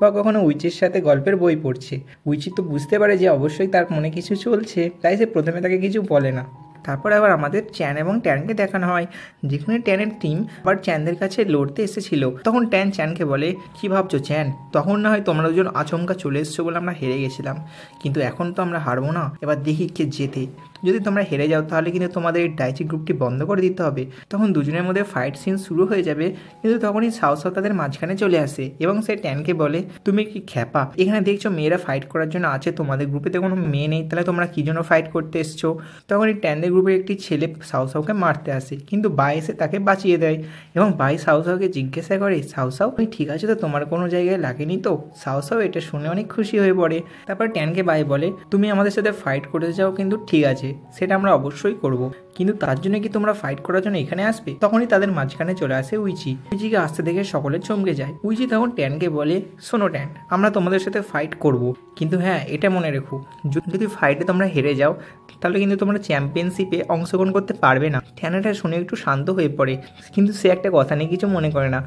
বা কখনো উইচির সাথে গল্পের বই পড়ছে। উইচি তো বুঝতে পারে যে অবশ্যই তার মনে কিছু চলছে, তাই সে প্রথমে তাকে কিছু বলে না। তারপর আবার আমাদের চ্যান এবং ট্যানকে দেখানো হয়, যেখানে ট্যানের টিম আবার চ্যানদের কাছে লড়তে এসেছিল। তখন ট্যান চ্যানকে বলে, কি ভাবছো চ্যান, তখন না হয় তোমরা দুজন আচমকা চলে এসছো বলে আমরা হেরে গেছিলাম, কিন্তু এখন তো আমরা হারবো না, এবার দেখি কে জেতে। যদি তোমরা হেরে যাও তাহলে কিন্তু তোমাদের এই ডাইচি গ্রুপটি বন্ধ করে দিতে হবে। তখন দুজনের মধ্যে ফাইট সিন শুরু হয়ে যাবে, কিন্তু তখনই সাও সাও তাদের মাঝখানে চলে আসে এবং সে ট্যানকে বলে, তুমি কি খ্যাপা, এখানে দেখছো মেয়েরা ফাইট করার জন্য আছে, তোমাদের গ্রুপেতে কোনো মেয়ে নেই, তাহলে তোমরা কী জন্য ফাইট করতে এসছো? তখন এই ট্যানদের গ্রুপের একটি ছেলে সাও সাওকে মারতে আসে, কিন্তু বাই এসে তাকে বাঁচিয়ে দেয় এবং বাই সাও সাওকে জিজ্ঞাসা করে, সাও সাও তুমি ঠিক আছে তো, তোমার কোনো জায়গায় লাগেনি তো? সাও সাও এটা শুনে অনেক খুশি হয়ে পড়ে। তারপর ট্যানকে বাই বলে, তুমি আমাদের সাথে ফাইট করতে চাও, কিন্তু ঠিক আছে, সেটা আমরা অবশ্যই করব, কিন্তু তার জন্য কি তোমরা ফাইট করার জন্য এখানে আসবে? তখনই তাদের মাঝখানে চলে আসে উইচি। উইচিকে আসতে দেখে সকলে চমকে যায়। উইচি তখন ট্যানকে বলে, শোনো ট্যান, আমরা তোমাদের সাথে ফাইট করব, কিন্তু হ্যাঁ এটা মনে রেখো, যদি ফাইটে তোমরা হেরে যাও তাহলে কিন্তু তোমরা চ্যাম্পিয়নশিপে অংশগ্রহণ করতে পারবে না। ট্যান এটা শুনে একটু শান্ত হয়ে পড়ে, কিন্তু সে একটা কথা নিয়ে কিছু মনে করে না,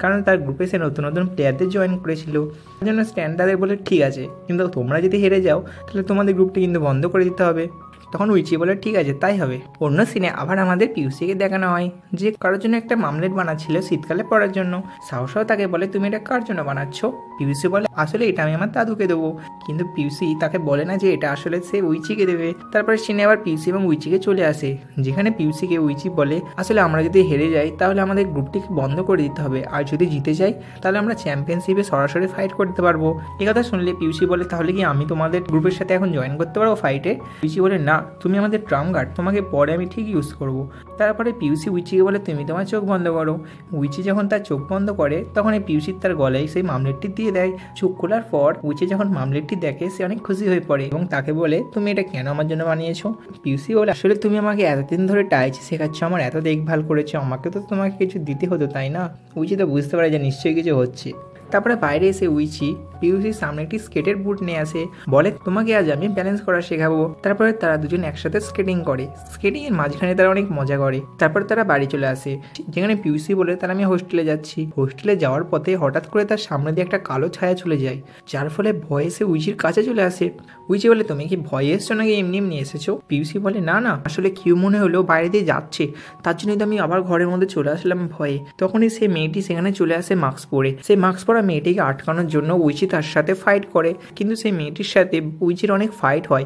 কারণ তার গ্রুপে সে নতুন নতুন প্লেয়ারদের জয়েন করেছিল। তার জন্য স্ট্যান্ড তাদের বলে, ঠিক আছে, কিন্তু তোমরা যদি হেরে যাও তাহলে তোমাদের গ্রুপটি কিন্তু বন্ধ করে দিতে হবে। তখন উইচি বলে ঠিক আছে তাই হবে। অন্য সিনে আবার আমাদের পিউসিকে দেখানো হয় যে কারোর জন্য একটা মামলেট বানাচ্ছিল শীতকালে পড়ার জন্য। সাহসাও তাকে বলে তুমি এটা কার জন্য বানাচ্ছ? পিউসি বলে আসলে এটা আমি আমার দাদুকে দেবো। কিন্তু পিউসি তাকে বলে না যে এটা আসলে সে উইচিকে দেবে। তারপরে সিনে আবার পিউসি এবং উইচিকে চলে আসে, যেখানে পিউসিকে উইচি বলে আসলে আমরা যদি হেরে যাই তাহলে আমাদের গ্রুপটিকে বন্ধ করে দিতে হবে, আর যদি জিতে যাই তাহলে আমরা চ্যাম্পিয়নশিপে সরাসরি ফাইট করতে পারবো। এই কথা শুনলে পিউসি বলে তাহলে কি আমি তোমাদের গ্রুপের সাথে এখন জয়েন করতে পারবো ফাইটে? পিউসি বলে না, তুমি আমাদের ট্রাম গার্ড, তোমাকে পরে আমি ঠিক ইউজ করবো। তারপরে পিউসি উইচিকে বলে তুমি তোমার চোখ বন্ধ করো। উইচি যখন তার চোখ বন্ধ করে তখন এই পিউসি তার গলায় সেই মামলেটটি দিয়ে দেয়। চোখ খোলার পর উইচি যখন মামলেটটি দেখে সে অনেক খুশি হয়ে পড়ে এবং তাকে বলে তুমি এটা কেন আমার জন্য বানিয়েছো? পিউসি বলে আসলে তুমি আমাকে এতদিন ধরে টাইচি শেখাচ্ছ, আমার এত দেখভাল করেছো, আমাকে তো তোমাকে কিছু দিতে হতো তাই না? উইচি তো বুঝতে পারে যে নিশ্চয়ই কিছু হচ্ছে। তারপরে বাইরে এসে উইচি পিউসির সামনে একটি স্কেটের বুট নিয়ে আসে, বলে তোমাকে আজ আমি ব্যালেন্স করা শেখাবো। তারপরে তারা দুজন একসাথে স্কেটিং করে, স্কেটিং এর মাঝখানে তারা অনেক মজা করে। তারপর তারা বাড়ি চলে আসে, যেখানে পিউসি বলে তারা আমি হোস্টেলে যাচ্ছি। হোস্টেলে যাওয়ার পথে হঠাৎ করে তার সামনে দিয়ে একটা কালো ছায়া চলে যায়, যার ফলে ভয়ে সে উইচির কাছে চলে আসে। উইচি বলে তুমি কি ভয়ে এসছো নাকি এমনি এমনি এসেছো? পিউসি বলে না না, আসলে কিউ মনে হলো বাইরে দিয়ে যাচ্ছে, তার জন্যই তো আমি আবার ঘরের মধ্যে চলে আসলাম ভয়ে। তখনই সেই মেয়েটি সেখানে চলে আসে মাস্ক পরে। সেই মাস্ক পরা মেয়েটিকে আটকানোর জন্য উইচি তার সাথে ফাইট করে, কিন্তু সেই মেয়েটির সাথে উইচির অনেক ফাইট হয়,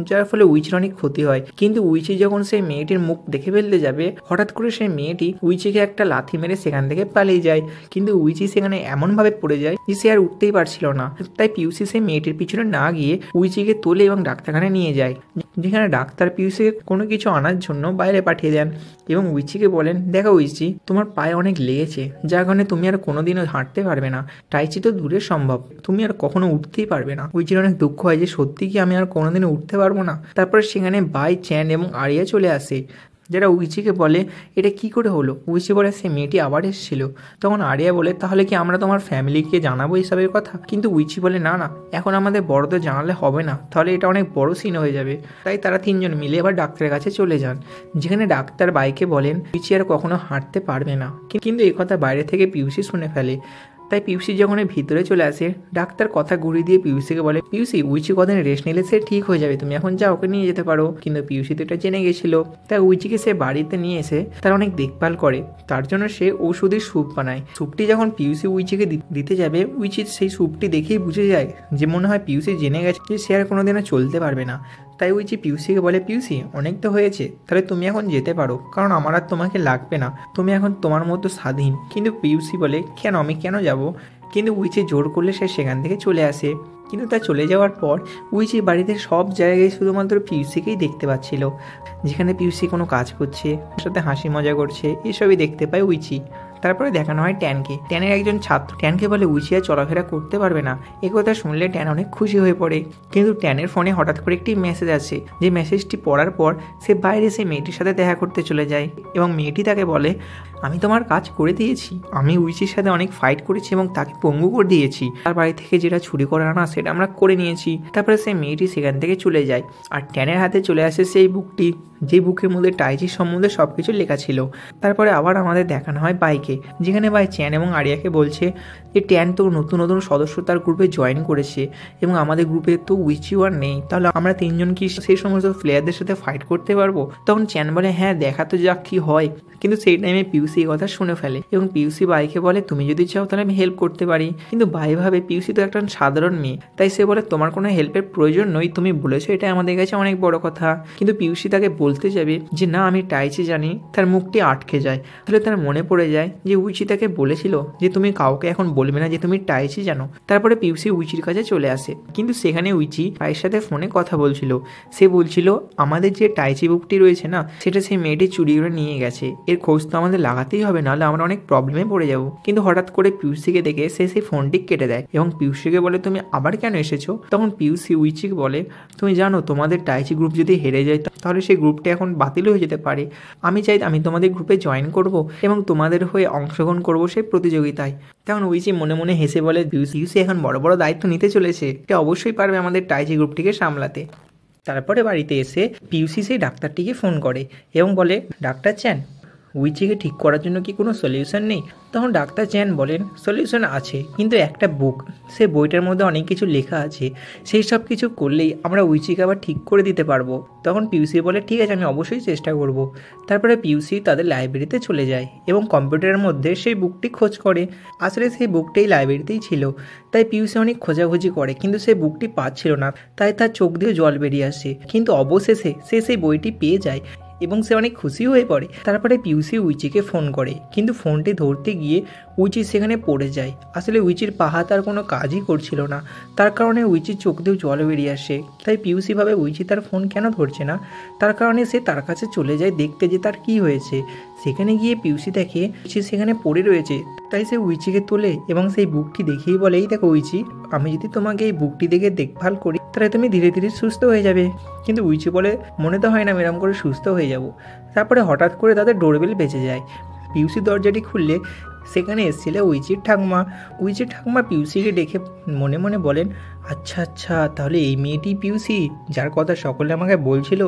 যার ফলে উইচির অনেক ক্ষতি হয়। কিন্তু উইচি যখন সেই মেয়েটির মুখ দেখে ফেলতে যাবে, হঠাৎ করে সেই মেয়েটি উইচিকে একটা লাথি মেরে সেখান থেকে পালিয়ে যায়। কিন্তু উইচি সেখানে এমনভাবে পড়ে যায় যে সে আর উঠতেই পারছিল না। তাই পিউসি সেই মেয়েটির পিছনে না গিয়ে উইচিকে তোলে এবং ডাক্তারখানায় নিয়ে যায়, যেখানে ডাক্তার পিউসিকে কোনো কিছু আনার জন্য বাইরে পাঠিয়ে দেন এবং উইচিকে বলেন দেখো উইচি, তোমার পায়ে অনেক লেগেছে, যার কারণে তুমি আর কোনোদিনও হাঁটতে পারবে না, টাইচি তো দূরে সম্ভব, তুমি আর কখনো উঠতেই পারবে না। উইচির অনেক দুঃখ হয় যে সত্যি কি আমি আর কোনোদিনও উঠতে পারবো না। তারপরে সেখানে বাই, চ্যান এবং আরিয়া চলে আসে, যারা উইচিকে বলে এটা কি করে হলো। উইচি বলে সে মেয়েটি আবার এসেছিল। তখন আরিয়া বলে তাহলে কি আমরা তোমার ফ্যামিলিকে জানাবো এইসবের কথা? কিন্তু উইচি বলে না না, এখন আমাদের বড়দের জানালে হবে না, তাহলে এটা অনেক বড় সিন হয়ে যাবে। তাই তারা তিনজন মিলে এবার ডাক্তারের কাছে চলে যান, যেখানে ডাক্তার বাইকে বলেন উইচি আর কখনো হাঁটতে পারবে না। কিন্তু এই কথা বাইরে থেকে পিউসি শুনে ফেলে। তাই পিউসি যখন ভিতরে চলে আসে, ডাক্তার কথা ঘুরিয়ে দিয়ে পিউসিকে বলে পিউসি উইচি কদিন রেস্ট নিলে সে ঠিক হয়ে যাবে, তুমি এখন যা ওকে নিয়ে যেতে পারো। কিন্তু পিউসি তো এটা জেনে গেছিল। তাই উইচিকে সে বাড়িতে নিয়ে এসে তার অনেক দেখভাল করে, তার জন্য সে ঔষধির স্যুপ বানায়। স্যুপটি যখন পিউসি উইচিকে দিতে যাবে, উইচি সেই স্যুপটি দেখেই বুঝে যায় যে মনে হয় পিউসি জেনে গেছে যে সে আর কোনোদিনও চলতে পারবে না। তাই উইচি পিউসিকে বলে পিউসি অনেক তো হয়েছে, তাহলে তুমি এখন যেতে পারো, কারণ আমার আর তোমাকে লাগবে না, তুমি এখন তোমার মতো স্বাধীন। কিন্তু পিউসি বলে কেন, আমি কেন যাব? কিন্তু উইচি জোর করলে সে সেখান থেকে চলে আসে। কিন্তু তা চলে যাওয়ার পর উইচি বাড়িতে সব জায়গায় শুধুমাত্র পিউসিকেই দেখতে পাচ্ছিল, যেখানে পিউসি কোনো কাজ করছে, তার সাথে হাসি মজা করছে, এসবই দেখতে পায় উইচি। তারপরে দেখানো হয় ট্যানকে। ট্যানের একজন ছাত্র ট্যানকে বলে উইচি আর চলাফেরা করতে পারবে না। এই কথা শুনলে ট্যান অনেক খুশি হয়ে পড়ে। কিন্তু ট্যানের ফোনে হঠাৎ করে একটি মেসেজ আসে, যে মেসেজটি পড়ার পর সে বাইরে সে মেয়েটির সাথে দেখা করতে চলে যায় এবং মেয়েটি তাকে বলে আমি তোমার কাজ করে দিয়েছি, আমি উইচির সাথে অনেক ফাইট করেছি এবং তাকে পঙ্গু করে দিয়েছি, তার বাড়ি থেকে যেটা চুরি করে আনা সেটা আমরা করে নিয়েছি। তারপরে সেই মেয়েটি সেখান থেকে চলে যায় আর ট্যানের হাতে চলে আসে সেই বুকটি, যে বুকের মধ্যে টাইচির সম্বন্ধে সব কিছু লেখা ছিল। তারপরে আবার আমাদের দেখানো হয় বাইকে, যেখানে বাই চ্যান এবং আরিয়াকে বলছে যে ট্যান তো নতুন নতুন সদস্য তার গ্রুপে জয়েন করেছে এবং আমাদের গ্রুপে তো উইচিও আর নেই, তাহলে আমরা তিনজন কি সেই সমস্ত প্লেয়ারদের সাথে ফাইট করতে পারবো? তখন চ্যান বলে হ্যাঁ দেখা তো যাক কি হয়। কিন্তু সেই টাইমে পিউসি এই কথা শুনে ফেলে এবং পিউসি বাইকে বলে তুমি যদি চাও তাহলে আমি হেল্প করতে পারি। কিন্তু বাই ভাবে পিউসি তো একটা সাধারণ মেয়ে, তাই সে বলে তোমার কোনো হেল্পের প্রয়োজন নয়, তুমি বলেছো এটা আমাদের কাছে অনেক বড় কথা। কিন্তু পিউসি তাকে বলতে যাবে যে না আমি টাইচি জানি, তার মুখটি আটকে যায়। তাহলে তার মনে পড়ে যায় যে উইচি তাকে বলেছিল যে তুমি কাউকে এখন বলবে না যে তুমি টাইচি জানো। তারপরে পিউসি উইচির কাছে চলে আসে, কিন্তু সেখানে উইচি ভাইয়ের সাথে ফোনে কথা বলছিল। সে বলছিল আমাদের যে টাইচি বুকটি রয়েছে না, সেটা সেই মেয়েটি চুরি করে নিয়ে গেছে, এর খোঁজ তো আমাদের লাগাতেই হবে, নাহলে আমরা অনেক প্রবলেমে পড়ে যাব। কিন্তু হঠাৎ করে পিউসিকে দেখে সে সেই ফোনটি কেটে দেয় এবং পিউসিকে বলে তুমি আবার কেন এসেছো? তখন পিউসি উইচিকে বলে তুমি জানো তোমাদের টাইচি গ্রুপ যদি হেরে যায় তাহলে সেই গ্রুপটি এখন বাতিল হয়ে যেতে পারে, আমি চাই আমি তোমাদের গ্রুপে জয়েন করব এবং তোমাদের হয়ে অংশগ্রহণ করব সেই প্রতিযোগিতায়। তখন উইচি মনে মনে হেসে বলে পিউসি এখন বড় বড় দায়িত্ব নিতে চলেছে, সে অবশ্যই পারবে আমাদের টাইচি গ্রুপটিকে সামলাতে। তারপরে বাড়িতে এসে পিউসি সেই ডাক্তারটিকে ফোন করে এবং বলে ডাক্তার চ্যান উইচিকে ঠিক করার জন্য কি কোনো সলিউশন নেই? তখন ডাক্তার চ্যান বলেন সলিউশন আছে, কিন্তু একটা বুক, সে বইটার মধ্যে অনেক কিছু লেখা আছে, সেই সব কিছু করলেই আমরা উইচিকে আবার ঠিক করে দিতে পারবো। তখন পিউসি বলে ঠিক আছে, আমি অবশ্যই চেষ্টা করব। তারপরে পিউসি তাদের লাইব্রেরিতে চলে যায় এবং কম্পিউটারের মধ্যে সেই বুকটি খোঁজ করে। আসলে সেই বুকটি লাইব্রেরিতেই ছিল, তাই পিউসি অনেক খোঁজাখুঁজি করে, কিন্তু সেই বুকটি পাচ্ছিল না, তাই তার চোখ দিয়ে জল বেরিয়ে আসে। কিন্তু অবশেষে সে সেই বইটি পেয়ে যায় এবং সে অনেক খুশি হয়ে পড়ে। তারপরে পিউসি উইচিকে ফোন করে, কিন্তু ফোনটি ধরতে গিয়ে উইচি সেখানে পড়ে যায়। আসলে উইচির পা হাত আর কোনো কাজই করছিল না, তার কারণে উইচির চোখ দিয়েও জল বেরিয়ে আসে। তাই পিউসি ভাবে উইচি তার ফোন কেন ধরছে না, তার কারণে সে তার কাছে চলে যায় দেখতে যে তার কি হয়েছে। সেখানে গিয়ে পিউসি দেখে উইচি সেখানে পড়ে রয়েছে, তাই সে উইচিকে তোলে এবং সেই বুকটি দেখেই বলে এই দেখো উইচি, আমি যদি তোমাকে এই বুকটি দেখে দেখভাল করি তাহলে তুমি ধীরে ধীরে সুস্থ হয়ে যাবে। কিন্তু উইচি বলে মনে তো হয় না এরকম করে সুস্থ হয়ে যাব। তারপরে হঠাৎ করে তাদের ডোরবেল বেজে যায়। পিউসি দরজাটি খুললে সেখানে এসেছিল উইচির ঠাকুমা। উইচির ঠাকুমা পিউসিকে দেখে মনে মনে বলেন আচ্ছা আচ্ছা, তাহলে এই মেয়েটি পিউসি যার কথা সকলে আমাকে বলছিল।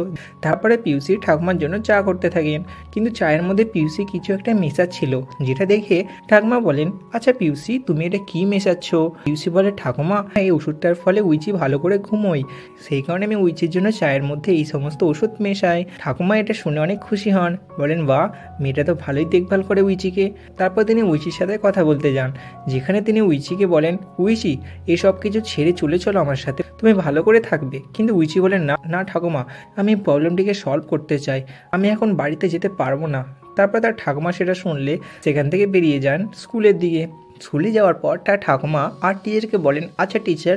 তারপরে পিউসির ঠাকুমার জন্য চা করতে থাকেন, কিন্তু চায়ের মধ্যে পিউসি কিছু একটা মেশাচ্ছিল, যেটা দেখে ঠাকুমা বলেন আচ্ছা পিউসি তুমি এটা কি মেশাচ্ছ? পিউসি বলে ঠাকুমা এই ওষুধটার ফলে উইচি ভালো করে ঘুমোয়, সেই কারণে আমি উইচির জন্য চায়ের মধ্যে এই সমস্ত ওষুধ মেশাই। ঠাকুমা এটা শুনে অনেক খুশি হন, বলেন বাহ, মেয়েটা তো ভালোই দেখভাল করে উইচিকে। তারপর তিনি উইচির সাথে কথা বলতে যান, যেখানে তিনি উইচিকে বলেন উইচি এসব কিছু ছেড়ে চলে চলো আমার সাথে, তুমি ভালো করে থাকবে। কিন্তু উইচি বলেন না না ঠাকুমা, আমি প্রবলেমটিকে সলভ করতে চাই, আমি এখন বাড়িতে যেতে পারবো না। তারপর তার ঠাকুমা সেটা শুনলে সেখান থেকে বেরিয়ে যান স্কুলের দিকে। স্কুলে যাওয়ার পর তার ঠাকুমা আর টিচারকে বলেন আচ্ছা টিচার,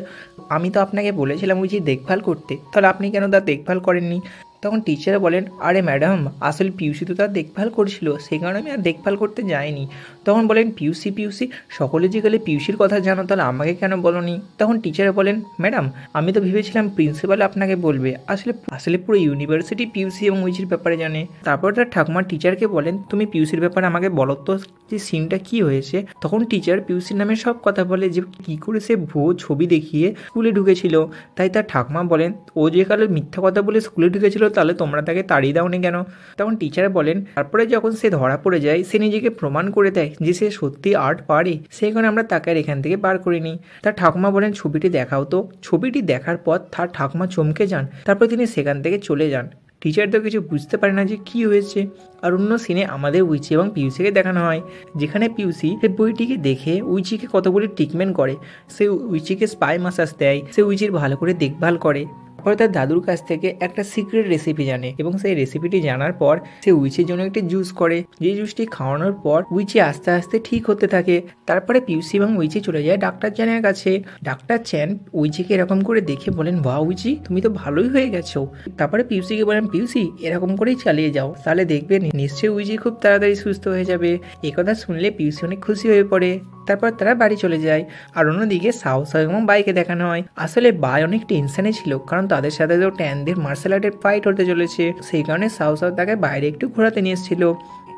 আমি তো আপনাকে বলেছিলাম উইচি দেখভাল করতে, তাহলে আপনি কেন তার দেখভাল করেননি? তখন টিচার বলেন আরে ম্যাডাম, আসলে পিউসি তো তার দেখভাল করছিল, সেই কারণে আমি আর দেখভাল করতে যাইনি। তখন বলেন পিউসি পিউসি, সকলে যে গেলে পিউসির কথা জানো, তাহলে আমাকে কেন বলোনি? তখন টিচার বলেন ম্যাডাম, আমি তো ভেবেছিলাম প্রিন্সিপাল আপনাকে বলবে, আসলে আসলে পুরো ইউনিভার্সিটি পিউসি এবং উইচির ব্যাপারে জানে। তারপর তার ঠাকুমা টিচারকে বলেন তুমি পিউসির ব্যাপারে আমাকে বলো তো, যে সিনটা কি হয়েছে। তখন টিচার পিউসির নামে সব কথা বলে, যে কি করে সে ভুয়ো ছবি দেখিয়ে স্কুলে ঢুকেছিল। তাই তার ঠাকুমা বলেন ও যে কালে মিথ্যা কথা বলে স্কুলে ঢুকেছিল, তাহলে তোমরা তাকে তাড়িয়ে দাওনি কেন? তখন টিচার বলেন তারপরে যখন সে ধরা পড়ে যায়, সে নিজেকে প্রমাণ করে দেয় যে সে সত্যি আর্ট পারে, সেই কারণে আমরা তাকে আর এখান থেকে বার করিনি। তার ঠাকুমা বলেন ছবিটি দেখাও তো। ছবিটি দেখার পর তার ঠাকুমা চমকে যান, তারপর তিনি সেখান থেকে চলে যান। টিচার তো কিছু বুঝতে পারে না যে কী হয়েছে। আর অন্য সিনে আমাদের উইচি এবং পিউসিকে দেখানো হয়, যেখানে পিউসি সেই বইটিকে দেখে উইচিকে কতগুলি ট্রিটমেন্ট করে, সে উইচিকে স্পাই মাসাজ দেয়, সে উইচির ভালো করে দেখভাল করে। পরে তার দাদুর কাছ থেকে একটা সিক্রেট রেসিপি জানে এবং সেই রেসিপিটি জানার পর সে উইচির জন্য একটি জুস করে, যে জুসটি খাওয়ানোর পর উইচি আস্তে আস্তে ঠিক হতে থাকে। তারপরে পিউসি এবং উইচি চলে যায় ডাক্তার চ্যানের কাছে। ডাক্তার চ্যান উইচিকে এরকম করে দেখে বলেন বাহ উইচি, তুমি তো ভালোই হয়ে গেছো। তারপরে পিউসিকে বলেন পিউসি এরকম করেই চালিয়ে যাও, তাহলে দেখবে নিশ্চয়ই উইচি খুব তাড়াতাড়ি সুস্থ হয়ে যাবে। একথা শুনলে পিউসি অনেক খুশি হয়ে পড়ে। তারপর তারা বাড়ি চলে যায়। আর অন্যদিকে সাহস এবং বাইকে দেখানো হয়। আসলে বাই অনেক টেনশনে ছিল, কারণ তাদের সাথে তো ট্যানদের মার্শাল আর্টের ফাইট হতে চলেছে, সেই কারণে সাহস তাকে বাইরে একটু ঘোরাতে নিয়ে এসেছিল।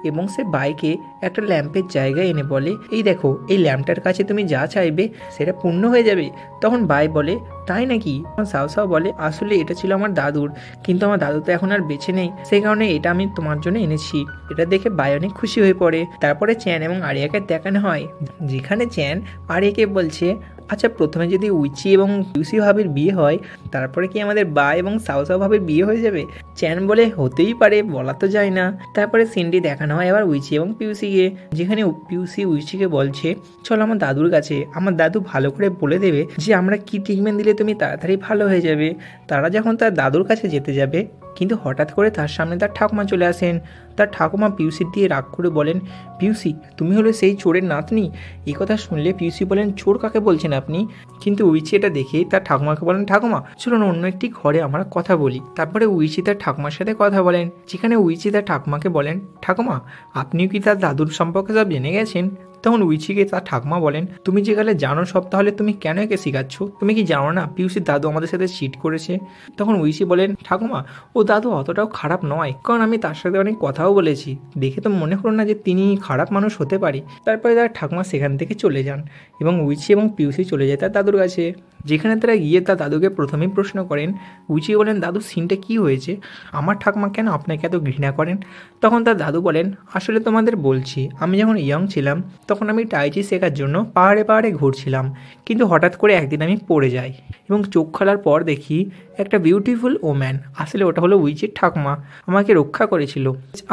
এবং সে বাইকে একটা ল্যাম্পের জায়গায় এনে বলে এই দেখো, এই ল্যাম্পটার কাছে তুমি যা চাইবে সেটা পূর্ণ হয়ে যাবে। তখন বাই বলে তাই নাকি? সাও বলে আসলে এটা ছিল আমার দাদুর, কিন্তু আমার দাদু তো এখন আর বেঁচে নেই, সেই কারণে এটা আমি তোমার জন্য এনেছি। এটা দেখে বাই অনেক খুশি হয়ে পড়ে। তারপরে চ্যান এবং আরিয়াকে দেখানো হয়, যেখানে চ্যান আরিয়াকে বলছে আচ্ছা প্রথমে যদি উইচি এবং পিউসি ভাবির বিয়ে হয়, তারপরে কি আমাদের বাই এবং সাও ভাবির বিয়ে হয়ে যাবে? চ্যান বলে হতেই পারে, বলা তো যায় না। তারপরে সিনটি দেখানো হয় আবার উইচি এবং পিউসিকে, যেখানে পিউসি উইচিকে বলছে চলো আমার দাদুর কাছে, আমার দাদু ভালো করে বলে দেবে যে আমরা কি ট্রিটমেন্ট দিলে তুমি তাড়াতাড়ি ভালো হয়ে যাবে। তারা যখন তার দাদুর কাছে যেতে যাবে, কিন্তু হঠাৎ করে তার সামনে তার ঠাকুমা চলে আসেন। তার ঠাকুমা পিউসির দিয়ে রাগ করে বলেন পিউসি তুমি হলে সেই চোরের নাতনি। এই কথা শুনলে পিউসি বলেন চোর কাকে বলছেন আপনি? কিন্তু উইচি এটা দেখে তার ঠাকুমাকে বলেন ঠাকুমা চলুন অন্য একটি ঘরে আমরা কথা বলি। তারপরে উইচি তার ঠাকুমার সাথে কথা বলেন, যেখানে উইচি তার ঠাকুমাকে বলেন ঠাকুমা আপনিও কি তার দাদুর সম্পর্কে সব জেনে গেছেন? তখন উইচিকে তার ঠাকুমা বলেন, তুমি যেখানে জানো সব, তাহলে তুমি কেন একে শেখাচ্ছ? তুমি কি জানো না পিউসির দাদু আমাদের সাথে চিট করেছে? তখন উইচি বলেন, ঠাকুমা ও দাদু অতটাও খারাপ নয়, কারণ আমি তার সাথে অনেক কথাও বলেছি, দেখে তো মনে হলো না যে তিনি খারাপ মানুষ হতে পারে। তারপরে তার ঠাকুমা সেখান থেকে চলে যান এবং উইচি এবং পিউসি চলে যায় তার দাদুর কাছে, যেখানে তারা গিয়ে তার দাদুকে প্রথমেই প্রশ্ন করেন। উইচি বলেন, দাদু সিনটা কী হয়েছে? আমার ঠাকুমা কেন আপনাকে এত ঘৃণা করেন? তখন তার দাদু বলেন, আসলে তোমাদের বলছি, আমি যখন ইয়ং ছিলাম তখন আমি টাইচি শেখার জন্য পাহাড়ে পাহাড়ে ঘুরছিলাম, কিন্তু হঠাৎ করে একদিন আমি পড়ে যাই এবং চোখ খোলার পর দেখি একটা বিউটিফুল ওম্যান, আসলে ওটা হলো উইচির ঠাকুমা, আমাকে রক্ষা করেছিল।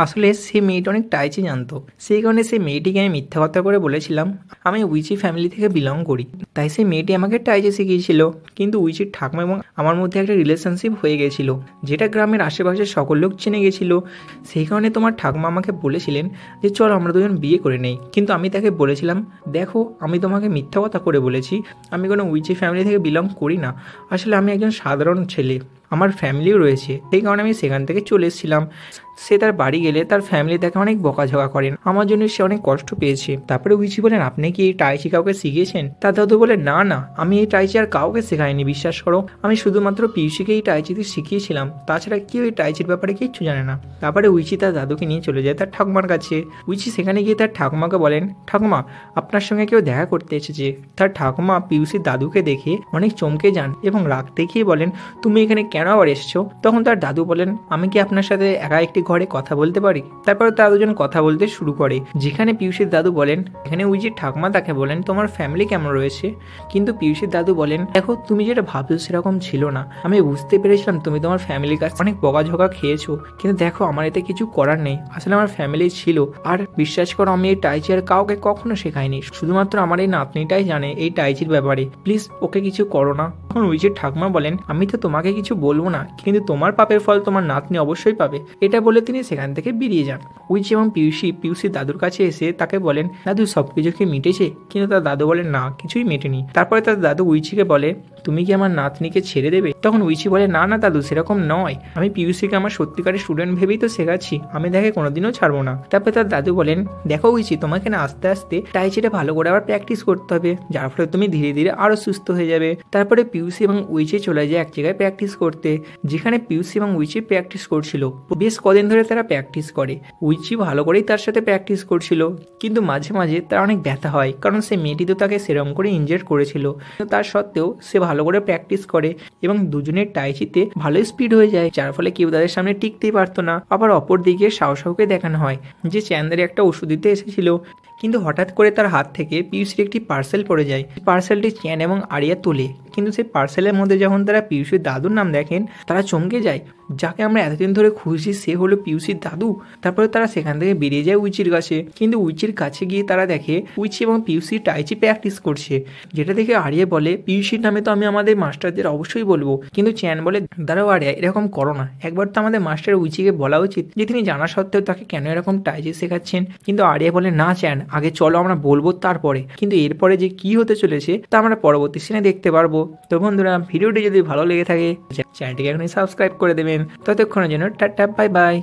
আসলে সেই মেয়েটা অনেক টাইচি জানতো, সেই কারণে সেই মেয়েটিকে আমি মিথ্যা কথা করে বলেছিলাম আমি উইচি ফ্যামিলি থেকে বিলং করি, তাই সেই মেয়েটি আমাকে টাইচি শিখিয়েছিল। কিন্তু উইচির ঠাকুমা এবং আমার মধ্যে একটা রিলেশনশিপ হয়ে গেছিলো, যেটা গ্রামের আশেপাশে সকল লোক চিনে গেছিলো। সেই কারণে তোমার ঠাকুমা আমাকে বলেছিলেন যে চল আমরা দুজন বিয়ে করে নেই, কিন্তু আমি তাকে বলেছিলাম, দেখো আমি তোমাকে মিথ্যা কথা করে বলেছি, আমি কোনো উইচি ফ্যামিলি থেকে বিলং করি না, আসলে আমি একজন সাধারণ ছেলে, আমার ফ্যামিলিও রয়েছে, সেই কারণে আমি সেখান থেকে চলে এসেছিলাম। সে তার বাড়ি গেলে তার ফ্যামিলি তাকে অনেক বকাঝকা করেন, আমার জন্য সে অনেক কষ্ট পেয়েছে। তারপরে উইচি বলেন, আপনি কি এই টাইচি কাউকে শিখিয়েছেন? তার দাদু বলে, না না, আমি এই টাইচি আর কাউকে শেখাইনি, বিশ্বাস করো, আমি শুধুমাত্র পিউসিকে এই টাইচিতে শিখিয়েছিলাম, তাছাড়া কেউ এই টাইচির ব্যাপারে কিচ্ছু জানে না। তারপরে উইচি তার দাদুকে নিয়ে চলে যায় তার ঠাকুমার কাছে। উইচি সেখানে গিয়ে তার ঠাকুমাকে বলেন, ঠাকুমা আপনার সঙ্গে কেউ দেখা করতে এসেছে। তার ঠাকুমা পিউসির দাদুকে দেখে অনেক চমকে যান এবং রাগ দেখিয়ে বলেন, তুমি এখানে কেন আবার এসছো? তখন তার দাদু বলেন, আমি কি আপনার সাথে একা একটি ঘরে কথা বলতে পারি? তারপরে তারা দুজন কথা বলতে শুরু করে, যেখানে পিউসির দাদু বলেন, এখানে উইচির ঠাকুমা তাকে বলেন, তোমার ফ্যামিলি কেমন রয়েছে? কিন্তু পিউসির দাদু বলেন, দেখো তুমি যেটা ভাবছো সেরকম ছিল না, আমি বুঝতে পেরেছিলাম তুমি তোমার ফ্যামিলির কাছে অনেক বকাঝকা খেয়েছো, কিন্তু দেখো আমার এতে কিছু করার নেই, আসলে আমার ফ্যামিলি ছিল, আর বিশ্বাস করো আমি এই টাইচি আর কাউকে কখনো শেখাইনি, শুধুমাত্র আমার এই নাতনিটাই জানে এই টাইচির ব্যাপারে, প্লিজ ওকে কিছু করো না। তখন উইচির ঠাকুমা বলেন, আমি তো তোমাকে কিছু বলবো না, কিন্তু তোমার পাপের ফল তোমার নাতনি অবশ্যই পাবে। এটা বলে তিনি সেখান থেকে বেরিয়ে যান। উইচি এবং পিউসির দাদুর কাছে এসে তাকে বলেন, দাদু সবকিছু কি মিটেছে? কিন্তু তার দাদু বলেন, না কিছুই মেটেনি। তারপরে তার দাদু উইচিকে বলে, তুমি কি আমার নাতনিকে ছেড়ে দেবে? তখন উইচি বলে, না না দাদু, সেরকম নয়, আমি পিউসিকে আমার সত্যিকারের স্টুডেন্ট ভেবেই তো শেখাচ্ছি, আমি তাকে কোনোদিনও ছাড়বো না। তারপরে তার দাদু বলেন, দেখো উইচি, তোমাকে না আস্তে আস্তে টাইচিটা ভালো করে আবার প্র্যাকটিস করতে হবে, যার ফলে তুমি ধীরে ধীরে আরো সুস্থ হয়ে যাবে। তারপরে পিউসি এবং উইচি চলে যায় এক জায়গায় প্র্যাকটিস করতে, যেখানে পিউসি এবং উইচি প্র্যাকটিস করছিল। বেশ কদিন ধরে তারা প্র্যাকটিস করে, উইচি ভালো করেই তার সাথে প্র্যাকটিস করছিল, কিন্তু মাঝে মাঝে তার অনেক ব্যথা হয়, কারণ সে মেয়েটি তো তাকে সেরম করে ইনজেক্ট করেছিল। তার সত্ত্বেও সে ভালো করে প্র্যাকটিস করে এবং দুজনের টাইচিতে ভালোই স্পিড হয়ে যায়, যার ফলে কেউ তাদের সামনে টিকতেই পারতো না। আবার অপর দিকে সাহসাউকে দেখানো হয় যে চ্যান্দারে একটা ওষুধ দিতে এসেছিল, কিন্তু হঠাৎ করে তার হাত থেকে পিউসির একটি পার্সেল পড়ে যায়। পার্সেলটি চ্যান এবং আরিয়া তোলে, কিন্তু সেই পার্সেলের মধ্যে যখন তারা পিউসির দাদুর নাম দেখেন তারা চমকে যায়, যাকে আমরা এতদিন ধরে খুঁজছি সে হলো পিউসির দাদু। তারপরে তারা সেখান থেকে বেরিয়ে যায় উইচির কাছে, কিন্তু উইচির কাছে গিয়ে তারা দেখে উইচি এবং পিউসি টাইচি প্র্যাকটিস করছে, যেটা দেখে আরিয়া বলে, পিউসির নামে তো আমি আমাদের মাস্টারদের অবশ্যই বলবো। কিন্তু চ্যান বলে, দাঁড়াও আরিয়া, এরকম করো না, একবার তো আমাদের মাস্টার উইচিকে বলা উচিত যে তিনি জানা সত্ত্বেও তাকে কেন এরকম টাইচি শেখাচ্ছেন। কিন্তু আরিয়া বলে, না চ্যান, আগে চলো আমরা বলবো তারপরে। কিন্তু এরপরে যে কি হতে চলেছে তা আমরা পরবর্তী সিনে দেখতে পারবো। তো বন্ধুরা, ভিডিওটি যদি ভালো লেগে থাকে চ্যানেলটিকে এখনই সাবস্ক্রাইব করে দেবেন। ততক্ষণের জন্য টাটা, বাই বাই।